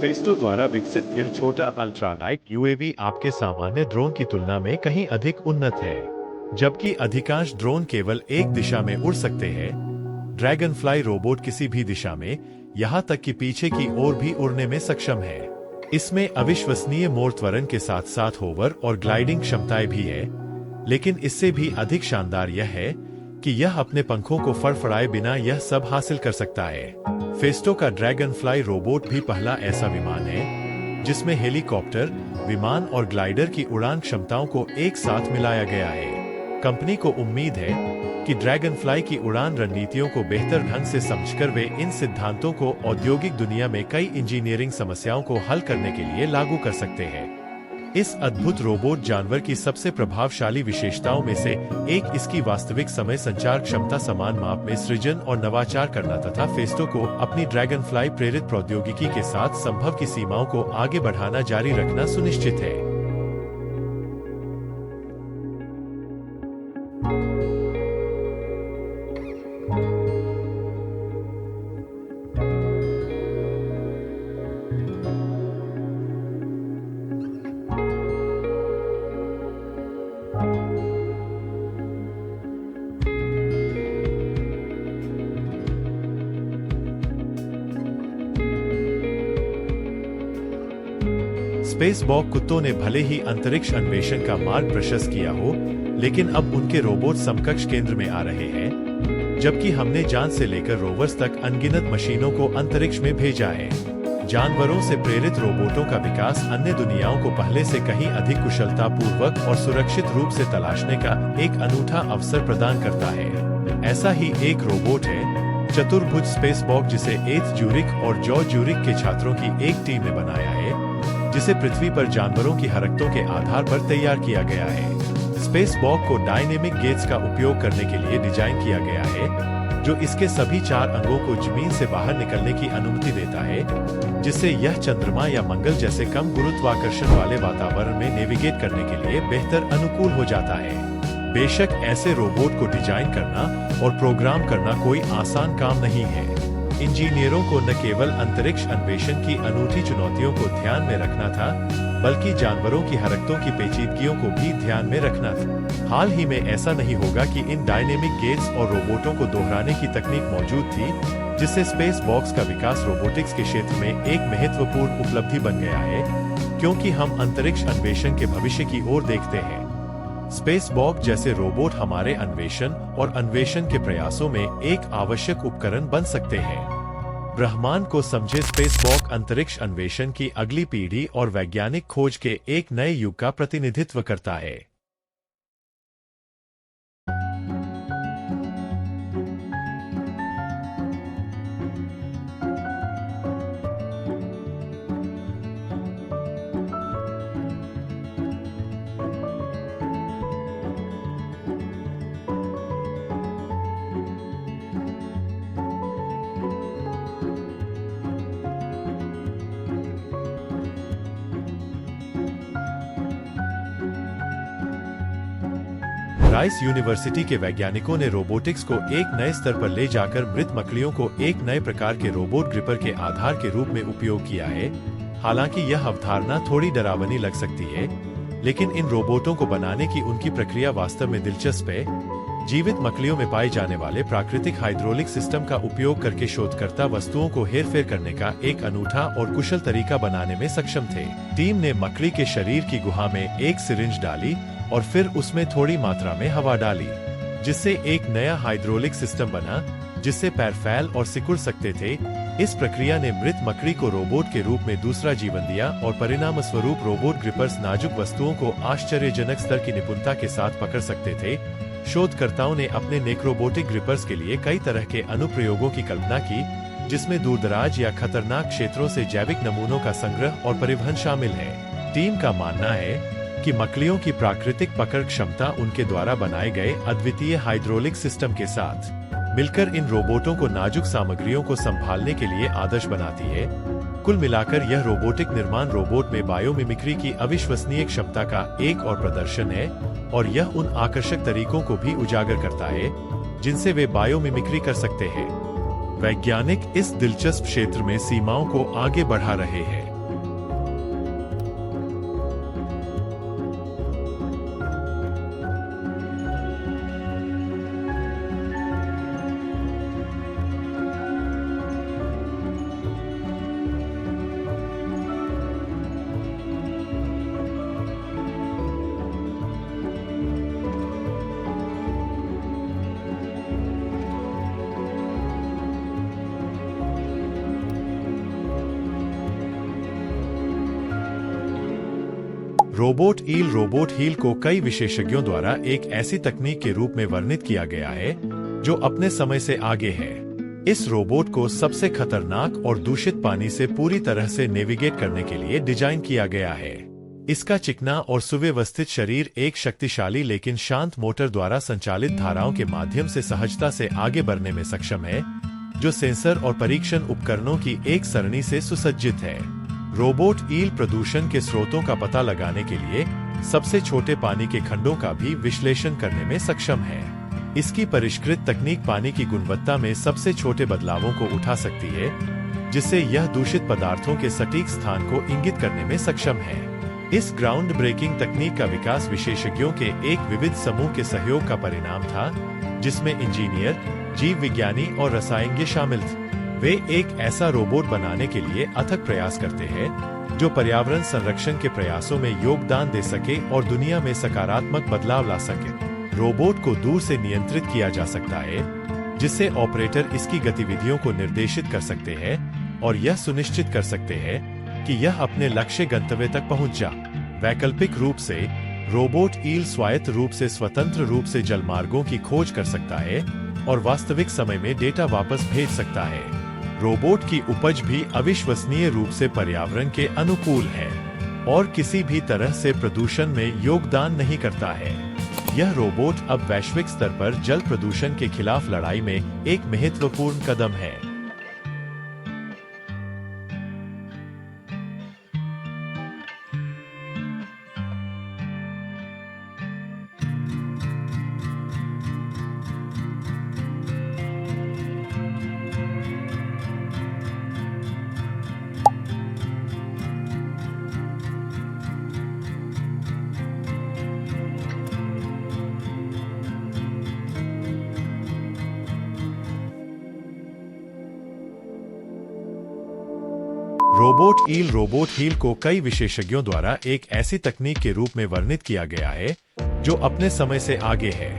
Festo द्वारा विकसित यह छोटा अल्ट्रालाइट यूएवी आपके सामान्य ड्रोन की तुलना में कहीं अधिक उन्नत है। जबकि अधिकांश ड्रोन केवल एक दिशा में उड़ सकते हैं, ड्रैगन फ्लाई रोबोट किसी भी दिशा में, यहाँ तक कि पीछे की ओर भी उड़ने में सक्षम है। इसमें अविश्वसनीय मोड़ त्वरण के साथ साथ होवर और ग्लाइडिंग क्षमताएं भी है, लेकिन इससे भी अधिक शानदार यह है कि यह अपने पंखों को फड़फड़ाए बिना यह सब हासिल कर सकता है। फेस्टो का ड्रैगन फ्लाई रोबोट भी पहला ऐसा विमान है जिसमें हेलीकॉप्टर, विमान और ग्लाइडर की उड़ान क्षमताओं को एक साथ मिलाया गया है। कंपनी को उम्मीद है कि ड्रैगन फ्लाई की उड़ान रणनीतियों को बेहतर ढंग से समझकर वे इन सिद्धांतों को औद्योगिक दुनिया में कई इंजीनियरिंग समस्याओं को हल करने के लिए लागू कर सकते हैं। इस अद्भुत रोबोट जानवर की सबसे प्रभावशाली विशेषताओं में से एक इसकी वास्तविक समय संचार क्षमता समान माप में सृजन और नवाचार करना तथा फेस्टो को अपनी ड्रैगन फ्लाई प्रेरित प्रौद्योगिकी के साथ संभव की सीमाओं को आगे बढ़ाना जारी रखना सुनिश्चित है। स्पेसवॉक कुत्तों ने भले ही अंतरिक्ष अन्वेषण का मार्ग प्रशस्त किया हो, लेकिन अब उनके रोबोट समकक्ष केंद्र में आ रहे हैं। जबकि हमने जान से लेकर रोवर्स तक अनगिनत मशीनों को अंतरिक्ष में भेजा है। जानवरों से प्रेरित रोबोटों का विकास अन्य दुनियाओं को पहले से कहीं अधिक कुशलता पूर्वक और सुरक्षित रूप से तलाशने का एक अनूठा अवसर प्रदान करता है। ऐसा ही एक रोबोट है चतुर्भुज स्पेसवॉक, जिसे एथ ज्यूरिक और जॉ ज्यूरिक के छात्रों की एक टीम ने बनाया है, जिसे पृथ्वी पर जानवरों की हरकतों के आधार पर तैयार किया गया है। स्पेसवॉक को डायनेमिक गेट्स का उपयोग करने के लिए डिजाइन किया गया है, जो इसके सभी 4 अंगों को जमीन से बाहर निकलने की अनुमति देता है, जिससे यह चंद्रमा या मंगल जैसे कम गुरुत्वाकर्षण वाले वातावरण में नेविगेट करने के लिए बेहतर अनुकूल हो जाता है। बेशक ऐसे रोबोट को डिजाइन करना और प्रोग्राम करना कोई आसान काम नहीं है। इंजीनियरों को न केवल अंतरिक्ष अन्वेषण की अनूठी चुनौतियों को ध्यान में रखना था, बल्कि जानवरों की हरकतों की पेचीदगियों को भी ध्यान में रखना था। हाल ही में ऐसा नहीं होगा कि इन डायनेमिक गेट्स और रोबोटों को दोहराने की तकनीक मौजूद थी, जिससे स्पेसवॉक्स का विकास रोबोटिक्स के क्षेत्र में एक महत्वपूर्ण उपलब्धि बन गया है, क्योंकि हम अंतरिक्ष अन्वेषण के भविष्य की ओर देखते हैं। स्पेसवॉक जैसे रोबोट हमारे अन्वेषण और अन्वेषण के प्रयासों में एक आवश्यक उपकरण बन सकते हैं। ब्रह्मांड को समझे स्पेसवॉक अंतरिक्ष अन्वेषण की अगली पीढ़ी और वैज्ञानिक खोज के एक नए युग का प्रतिनिधित्व करता है। राइस यूनिवर्सिटी के वैज्ञानिकों ने रोबोटिक्स को एक नए स्तर पर ले जाकर मृत मकड़ियों को एक नए प्रकार के रोबोट ग्रिपर के आधार के रूप में उपयोग किया है। हालांकि यह अवधारणा थोड़ी डरावनी लग सकती है, लेकिन इन रोबोटों को बनाने की उनकी प्रक्रिया वास्तव में दिलचस्प है। जीवित मकड़ियों में पाए जाने वाले प्राकृतिक हाइड्रोलिक सिस्टम का उपयोग करके शोधकर्ता वस्तुओं को हेरफेर करने का एक अनूठा और कुशल तरीका बनाने में सक्षम थे। टीम ने मकड़ी के शरीर की गुहा में एक सिरिंज डाली और फिर उसमें थोड़ी मात्रा में हवा डाली, जिससे एक नया हाइड्रोलिक सिस्टम बना, जिससे पैर फैल और सिकुड़ सकते थे। इस प्रक्रिया ने मृत मकड़ी को रोबोट के रूप में दूसरा जीवन दिया और परिणाम स्वरूप रोबोट ग्रिपर्स नाजुक वस्तुओं को आश्चर्यजनक स्तर की निपुणता के साथ पकड़ सकते थे। शोधकर्ताओं ने अपने नेक्रोबोटिक ग्रिपर्स के लिए कई तरह के अनुप्रयोगों की कल्पना की, जिसमें दूरदराज या खतरनाक क्षेत्रों से जैविक नमूनों का संग्रह और परिवहन शामिल है। टीम का मानना है कि मकड़ियों की प्राकृतिक पकड़ क्षमता उनके द्वारा बनाए गए अद्वितीय हाइड्रोलिक सिस्टम के साथ मिलकर इन रोबोटों को नाजुक सामग्रियों को संभालने के लिए आदर्श बनाती है। कुल मिलाकर यह रोबोटिक निर्माण रोबोट में बायोमिमिक्री की अविश्वसनीय क्षमता का एक और प्रदर्शन है, और यह उन आकर्षक तरीकों को भी उजागर करता है जिनसे वे बायोमिमिक्री कर सकते हैं। वैज्ञानिक इस दिलचस्प क्षेत्र में सीमाओं को आगे बढ़ा रहे हैं। रोबोट हील को कई विशेषज्ञों द्वारा एक ऐसी तकनीक के रूप में वर्णित किया गया है जो अपने समय से आगे है। इस रोबोट को सबसे खतरनाक और दूषित पानी से पूरी तरह से नेविगेट करने के लिए डिजाइन किया गया है। इसका चिकना और सुव्यवस्थित शरीर एक शक्तिशाली लेकिन शांत मोटर द्वारा संचालित धाराओं के माध्यम से सहजता से आगे बढ़ने में सक्षम है, जो सेंसर और परीक्षण उपकरणों की एक सरणी से सुसज्जित है। रोबोट ईल प्रदूषण के स्रोतों का पता लगाने के लिए सबसे छोटे पानी के खंडों का भी विश्लेषण करने में सक्षम है। इसकी परिष्कृत तकनीक पानी की गुणवत्ता में सबसे छोटे बदलावों को उठा सकती है, जिससे यह दूषित पदार्थों के सटीक स्थान को इंगित करने में सक्षम है। इस ग्राउंड ब्रेकिंग तकनीक का विकास विशेषज्ञों के एक विविध समूह के सहयोग का परिणाम था, जिसमें इंजीनियर, जीव विज्ञानी और रसायनज्ञ शामिल थे। वे एक ऐसा रोबोट बनाने के लिए अथक प्रयास करते हैं जो पर्यावरण संरक्षण के प्रयासों में योगदान दे सके और दुनिया में सकारात्मक बदलाव ला सके। रोबोट को दूर से नियंत्रित किया जा सकता है, जिससे ऑपरेटर इसकी गतिविधियों को निर्देशित कर सकते हैं और यह सुनिश्चित कर सकते हैं कि यह अपने लक्ष्य गंतव्य तक पहुंच जाए। वैकल्पिक रूप से रोबोट ईल स्वायत्त रूप से स्वतंत्र रूप से जलमार्गों की खोज कर सकता है और वास्तविक समय में डेटा वापस भेज सकता है। रोबोट की उपज भी अविश्वसनीय रूप से पर्यावरण के अनुकूल है और किसी भी तरह से प्रदूषण में योगदान नहीं करता है। यह रोबोट अब वैश्विक स्तर पर जल प्रदूषण के खिलाफ लड़ाई में एक महत्वपूर्ण कदम है। रोबोट हील को कई विशेषज्ञों द्वारा एक ऐसी तकनीक के रूप में वर्णित किया गया है जो अपने समय से आगे है।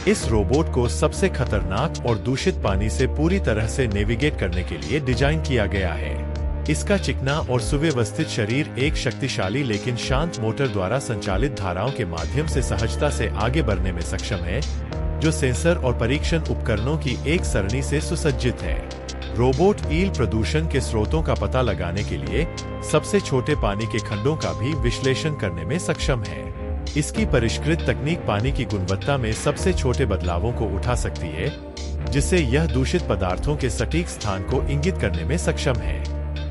इस रोबोट को सबसे खतरनाक और दूषित पानी से पूरी तरह से नेविगेट करने के लिए डिजाइन किया गया है। इसका चिकना और सुव्यवस्थित शरीर एक शक्तिशाली लेकिन शांत मोटर द्वारा संचालित धाराओं के माध्यम से सहजता से आगे बढ़ने में सक्षम है, जो सेंसर और परीक्षण उपकरणों की एक सरणी से सुसज्जित है। रोबोट ईल प्रदूषण के स्रोतों का पता लगाने के लिए सबसे छोटे पानी के खंडों का भी विश्लेषण करने में सक्षम है। इसकी परिष्कृत तकनीक पानी की गुणवत्ता में सबसे छोटे बदलावों को उठा सकती है, जिससे यह दूषित पदार्थों के सटीक स्थान को इंगित करने में सक्षम है।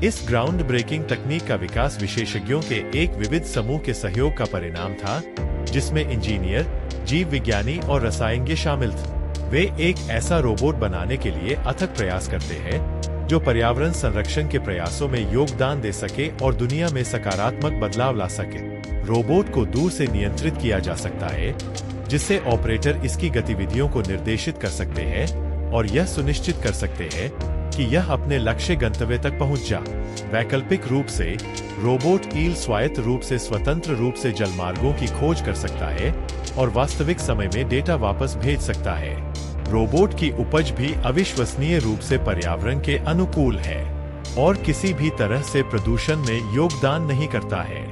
इस ग्राउंड ब्रेकिंग तकनीक का विकास विशेषज्ञों के एक विविध समूह के सहयोग का परिणाम था, जिसमें इंजीनियर, जीव विज्ञानी और रसायनज्ञ शामिल थे। वे एक ऐसा रोबोट बनाने के लिए अथक प्रयास करते हैं जो पर्यावरण संरक्षण के प्रयासों में योगदान दे सके और दुनिया में सकारात्मक बदलाव ला सके। रोबोट को दूर से नियंत्रित किया जा सकता है, जिससे ऑपरेटर इसकी गतिविधियों को निर्देशित कर सकते हैं और यह सुनिश्चित कर सकते हैं कि यह अपने लक्ष्य गंतव्य तक पहुंच जाए। वैकल्पिक रूप से रोबोट ईल स्वायत्त रूप से स्वतंत्र रूप से जलमार्गों की खोज कर सकता है और वास्तविक समय में डेटा वापस भेज सकता है। रोबोट की उपज भी अविश्वसनीय रूप से पर्यावरण के अनुकूल है और किसी भी तरह से प्रदूषण में योगदान नहीं करता है।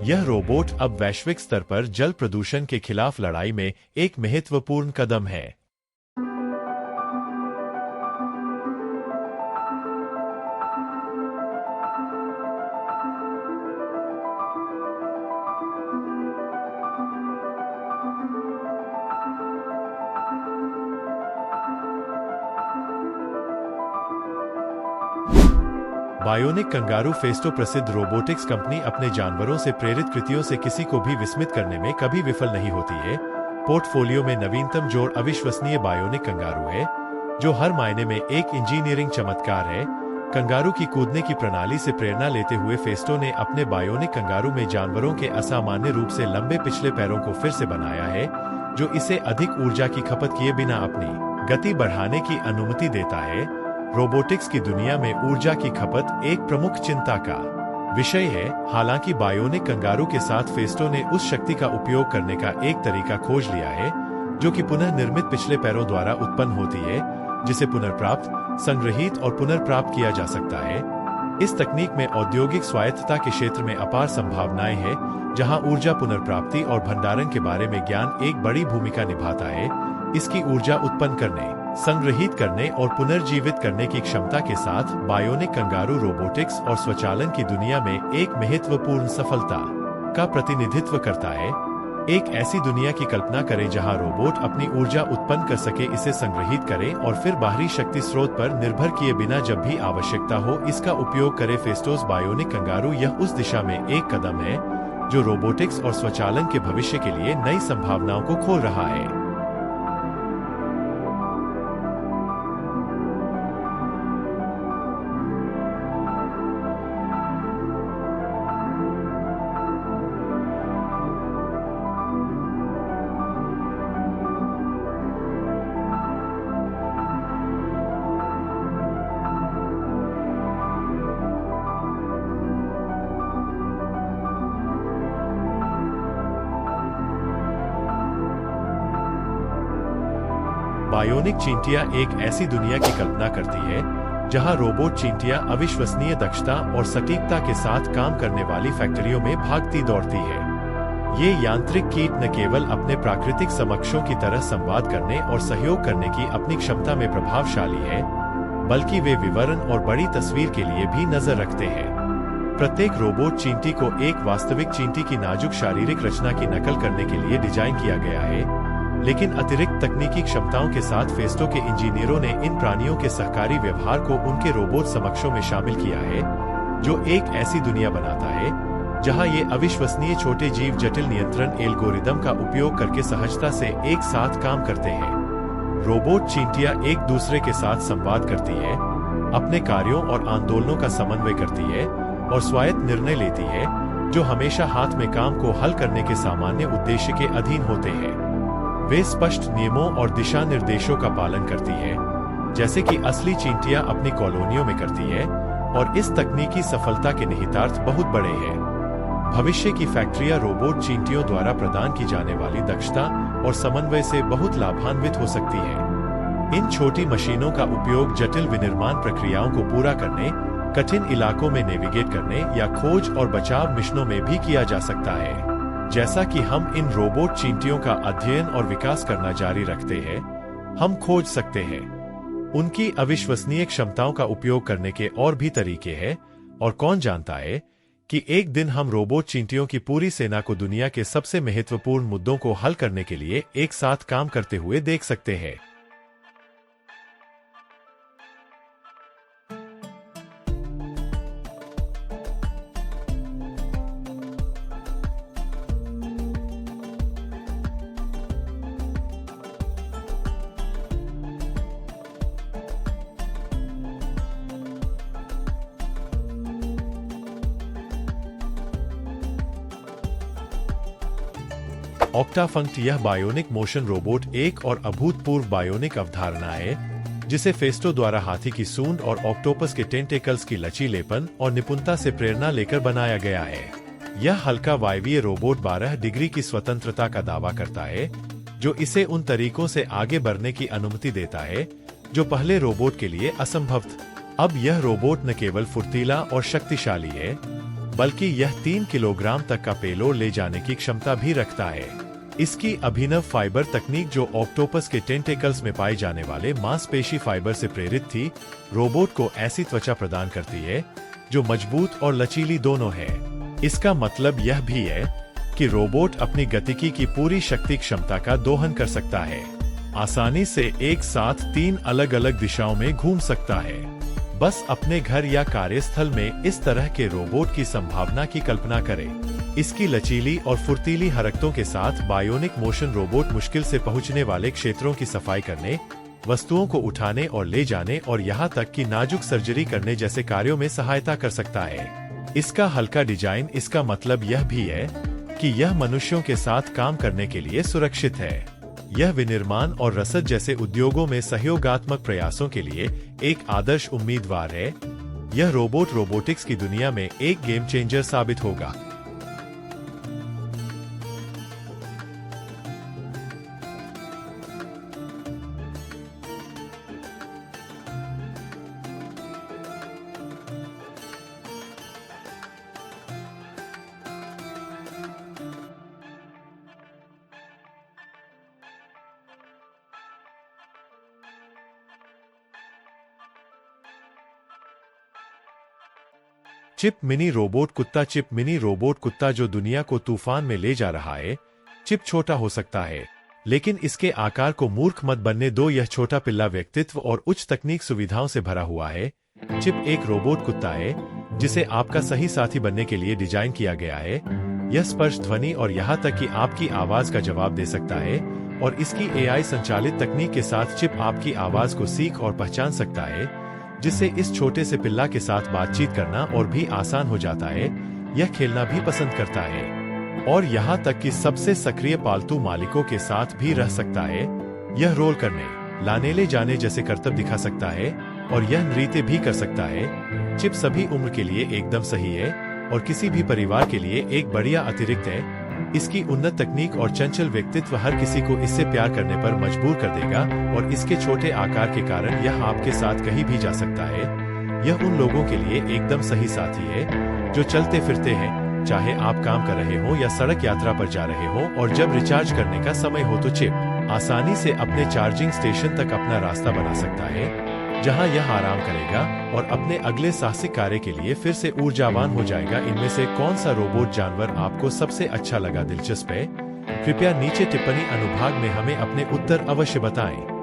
यह रोबोट अब वैश्विक स्तर पर जल प्रदूषण के खिलाफ लड़ाई में एक महत्वपूर्ण कदम है। बायोनिक कंगारू फेस्टो प्रसिद्ध रोबोटिक्स कंपनी अपने जानवरों से प्रेरित कृतियों से किसी को भी विस्मित करने में कभी विफल नहीं होती है। पोर्टफोलियो में नवीनतम जोड़ अविश्वसनीय बायोनिक कंगारू है, जो हर मायने में एक इंजीनियरिंग चमत्कार है। कंगारू की कूदने की प्रणाली से प्रेरणा लेते हुए फेस्टो ने अपने बायोनिक कंगारू में जानवरों के असामान्य रूप से लंबे पिछले पैरों को फिर से बनाया है, जो इसे अधिक ऊर्जा की खपत किए बिना अपनी गति बढ़ाने की अनुमति देता है। रोबोटिक्स की दुनिया में ऊर्जा की खपत एक प्रमुख चिंता का विषय है। हालांकि बायोनिक कंगारू के साथ फेस्टो ने उस शक्ति का उपयोग करने का एक तरीका खोज लिया है जो कि पुनः निर्मित पिछले पैरों द्वारा उत्पन्न होती है, जिसे पुनर्प्राप्त, संग्रहित और पुनर्प्राप्त किया जा सकता है। इस तकनीक में औद्योगिक स्वायत्तता के क्षेत्र में अपार संभावनाएं हैं, जहां ऊर्जा पुनर्प्राप्ति और भंडारण के बारे में ज्ञान एक बड़ी भूमिका निभाता है। इसकी ऊर्जा उत्पन्न करने, संग्रहित करने और पुनर्जीवित करने की क्षमता के साथ बायोनिक कंगारू रोबोटिक्स और स्वचालन की दुनिया में एक महत्वपूर्ण सफलता का प्रतिनिधित्व करता है। एक ऐसी दुनिया की कल्पना करें जहां रोबोट अपनी ऊर्जा उत्पन्न कर सके, इसे संग्रहित करे और फिर बाहरी शक्ति स्रोत पर निर्भर किए बिना जब भी आवश्यकता हो इसका उपयोग करे। फेस्टोस बायोनिक कंगारू यह उस दिशा में एक कदम है जो रोबोटिक्स और स्वचालन के भविष्य के लिए नई संभावनाओं को खोल रहा है। बायोनिक चींटियां एक ऐसी दुनिया की कल्पना करती है जहां रोबोट चींटियां अविश्वसनीय दक्षता और सटीकता के साथ काम करने वाली फैक्ट्रियों में भागती दौड़ती है। ये यांत्रिक कीट न केवल अपने प्राकृतिक समकक्षों की तरह संवाद करने और सहयोग करने की अपनी क्षमता में प्रभावशाली है, बल्कि वे विवरण और बड़ी तस्वीर के लिए भी नजर रखते हैं। प्रत्येक रोबोट चींटी को एक वास्तविक चींटी की नाजुक शारीरिक रचना की नकल करने के लिए डिजाइन किया गया है, लेकिन अतिरिक्त तकनीकी क्षमताओं के साथ फेस्टो के इंजीनियरों ने इन प्राणियों के सहकारी व्यवहार को उनके रोबोट समकक्षों में शामिल किया है, जो एक ऐसी दुनिया बनाता है जहां ये अविश्वसनीय छोटे जीव जटिल नियंत्रण एल्गोरिदम का उपयोग करके सहजता से एक साथ काम करते हैं। रोबोट चींटियां एक दूसरे के साथ संवाद करती है, अपने कार्यों और आंदोलनों का समन्वय करती है और स्वायत्त निर्णय लेती है, जो हमेशा हाथ में काम को हल करने के सामान्य उद्देश्य के अधीन होते हैं। वे स्पष्ट नियमों और दिशा निर्देशों का पालन करती है, जैसे कि असली चींटियां अपनी कॉलोनियों में करती है, और इस तकनीकी सफलता के निहितार्थ बहुत बड़े हैं। भविष्य की फैक्ट्रियां रोबोट चींटियों द्वारा प्रदान की जाने वाली दक्षता और समन्वय से बहुत लाभान्वित हो सकती है। इन छोटी मशीनों का उपयोग जटिल विनिर्माण प्रक्रियाओं को पूरा करने, कठिन इलाकों में नेविगेट करने या खोज और बचाव मिशनों में भी किया जा सकता है। जैसा कि हम इन रोबोट चींटियों का अध्ययन और विकास करना जारी रखते हैं, हम खोज सकते हैं उनकी अविश्वसनीय क्षमताओं का उपयोग करने के और भी तरीके हैं, और कौन जानता है कि एक दिन हम रोबोट चींटियों की पूरी सेना को दुनिया के सबसे महत्वपूर्ण मुद्दों को हल करने के लिए एक साथ काम करते हुए देख सकते हैं। ऑक्टाफंक्ट यह बायोनिक मोशन रोबोट एक और अभूतपूर्व बायोनिक अवधारणा है, जिसे फेस्टो द्वारा हाथी की सूंड और ऑक्टोपस के टेंटेकल्स की लचीलेपन और निपुणता से प्रेरणा लेकर बनाया गया है। यह हल्का वायवीय रोबोट 12 डिग्री की स्वतंत्रता का दावा करता है, जो इसे उन तरीकों से आगे बढ़ने की अनुमति देता है जो पहले रोबोट के लिए असंभव था। अब यह रोबोट न केवल फुर्तीला और शक्तिशाली है, बल्कि यह 3 किलोग्राम तक का पेलोड ले जाने की क्षमता भी रखता है। इसकी अभिनव फाइबर तकनीक, जो ऑक्टोपस के टेंटेकल्स में पाए जाने वाले मांसपेशी फाइबर से प्रेरित थी, रोबोट को ऐसी त्वचा प्रदान करती है जो मजबूत और लचीली दोनों है। इसका मतलब यह भी है कि रोबोट अपनी गतिकी की पूरी शक्ति क्षमता का दोहन कर सकता है, आसानी से एक साथ 3 अलग अलग दिशाओं में घूम सकता है। बस अपने घर या कार्यस्थल में इस तरह के रोबोट की संभावना की कल्पना करें। इसकी लचीली और फुर्तीली हरकतों के साथ बायोनिक मोशन रोबोट मुश्किल से पहुंचने वाले क्षेत्रों की सफाई करने, वस्तुओं को उठाने और ले जाने और यहाँ तक कि नाजुक सर्जरी करने जैसे कार्यों में सहायता कर सकता है। इसका हल्का डिजाइन, इसका मतलब यह भी है कि यह मनुष्यों के साथ काम करने के लिए सुरक्षित है। यह विनिर्माण और रसद जैसे उद्योगों में सहयोगात्मक प्रयासों के लिए एक आदर्श उम्मीदवार है। यह रोबोट रोबोटिक्स की दुनिया में एक गेम चेंजर साबित होगा। चिप मिनी रोबोट कुत्ता। चिप मिनी रोबोट कुत्ता जो दुनिया को तूफान में ले जा रहा है। चिप छोटा हो सकता है, लेकिन इसके आकार को मूर्ख मत बनने दो। यह छोटा पिल्ला व्यक्तित्व और उच्च तकनीक सुविधाओं से भरा हुआ है। चिप एक रोबोट कुत्ता है जिसे आपका सही साथी बनने के लिए डिजाइन किया गया है। यह स्पर्श, ध्वनि और यहाँ तक कि आपकी आवाज का जवाब दे सकता है, और इसकी एआई संचालित तकनीक के साथ चिप आपकी आवाज को सीख और पहचान सकता है, जिससे इस छोटे से पिल्ला के साथ बातचीत करना और भी आसान हो जाता है। यह खेलना भी पसंद करता है और यहाँ तक कि सबसे सक्रिय पालतू मालिकों के साथ भी रह सकता है। यह रोल करने, लाने ले जाने जैसे करतब दिखा सकता है और यह नृत्य भी कर सकता है। चिप सभी उम्र के लिए एकदम सही है और किसी भी परिवार के लिए एक बढ़िया अतिरिक्त है। इसकी उन्नत तकनीक और चंचल व्यक्तित्व हर किसी को इससे प्यार करने पर मजबूर कर देगा, और इसके छोटे आकार के कारण यह आपके साथ कहीं भी जा सकता है। यह उन लोगों के लिए एकदम सही साथी है जो चलते फिरते हैं, चाहे आप काम कर रहे हो या सड़क यात्रा पर जा रहे हो, और जब रिचार्ज करने का समय हो तो चिप आसानी से अपने चार्जिंग स्टेशन तक अपना रास्ता बना सकता है, जहां यह आराम करेगा और अपने अगले साहसिक कार्य के लिए फिर से ऊर्जावान हो जाएगा। इनमें से कौन सा रोबोट जानवर आपको सबसे अच्छा लगा? दिलचस्प है। कृपया नीचे टिप्पणी अनुभाग में हमें अपने उत्तर अवश्य बताएं।